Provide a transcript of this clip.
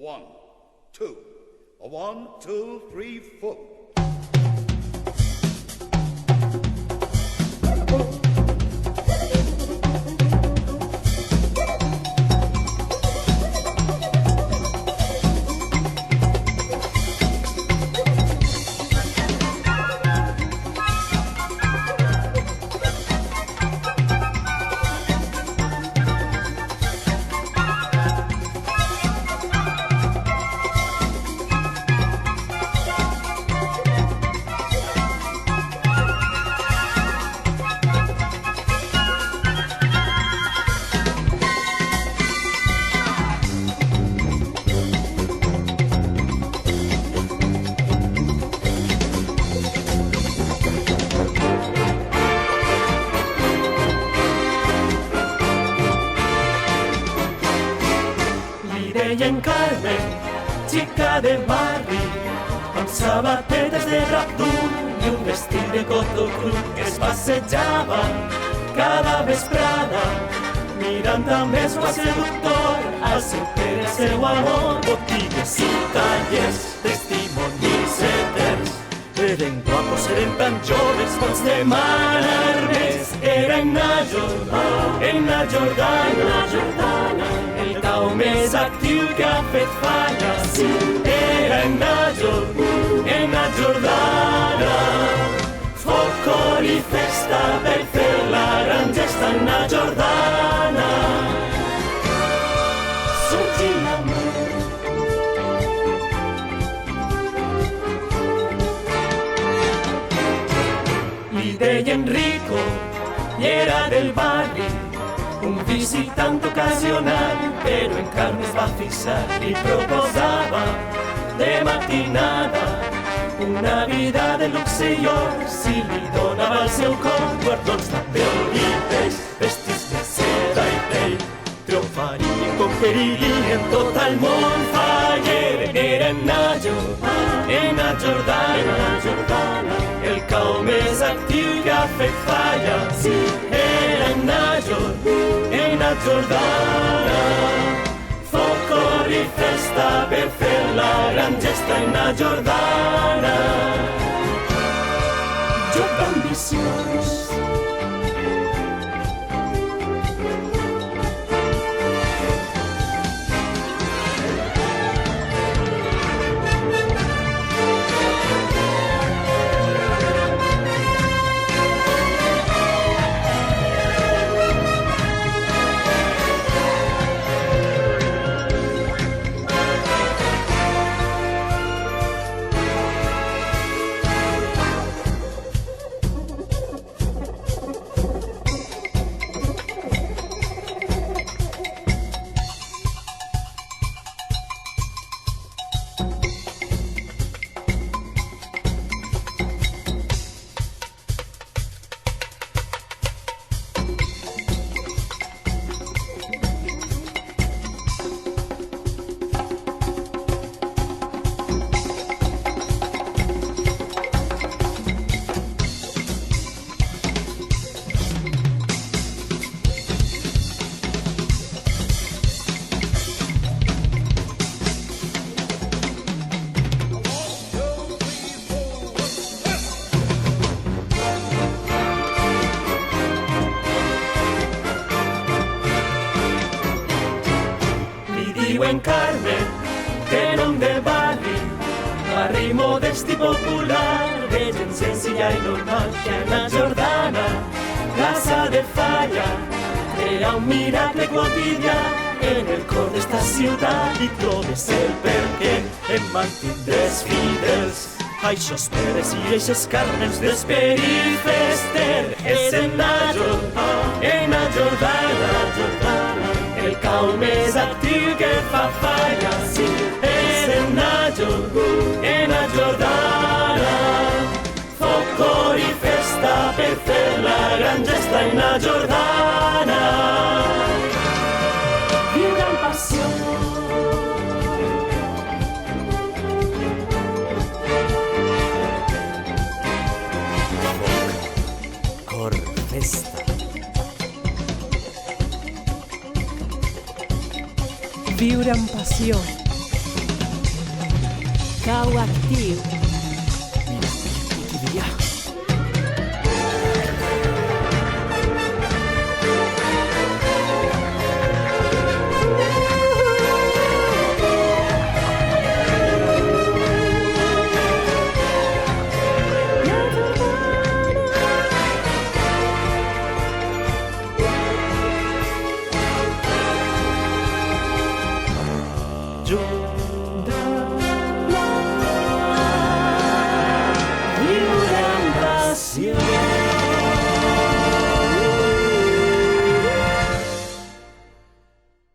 one, two. A one, two, three, four. I en Carmen, xica de barri, amb sabatetes de drap dur i un vestit de cotó cru que es passejava cada vesprada, mirant amb el suau seductor al seu pere, el seu amor. Botigues i tallers, testimonis eterns, eren guapos, eren tan joves, pots demanar més. Era en na Jordana, el cau més actiu que ha fet falla. Sí, era en na Jordana, foc, cor i festa per fer la gran gesta en na Jordana. Sorgir l'amor. Li deien Rico i era del barri, un visitant ocasional, però en Carme es va fixar i proposava de matinada una vida de luxe i or. Si li donava el seu cor guardons d'apeolites, vestits de seda i pell, triomfarien, conqueririen tot el món. Faller era en na Jordana, el cau més actiu que ha fet falla. Sí, era en na Jordana, foc, cor i festa per fer la gran gesta en na Jordana. Joc d'ambicions. En Carmen, que nom de barri modest i popular, de gent senzilla i normal, que en na Jordana, casa de falla, crea un miracle quotidià en el cor d'esta ciutat. I trobes el perquè em mantindràs fidels a eixos peres i eixes Carmens d'esperit fester. És en na Jordana, el cau més actiu que fa falla. Sí, és en na Jordana, foc, cor i festa per fer la gran gesta en na Jordana. Viure amb passió. Foc, cor, festa. Viure amb passió. Cauactiu. Mira, quotidià. Viure amb passió.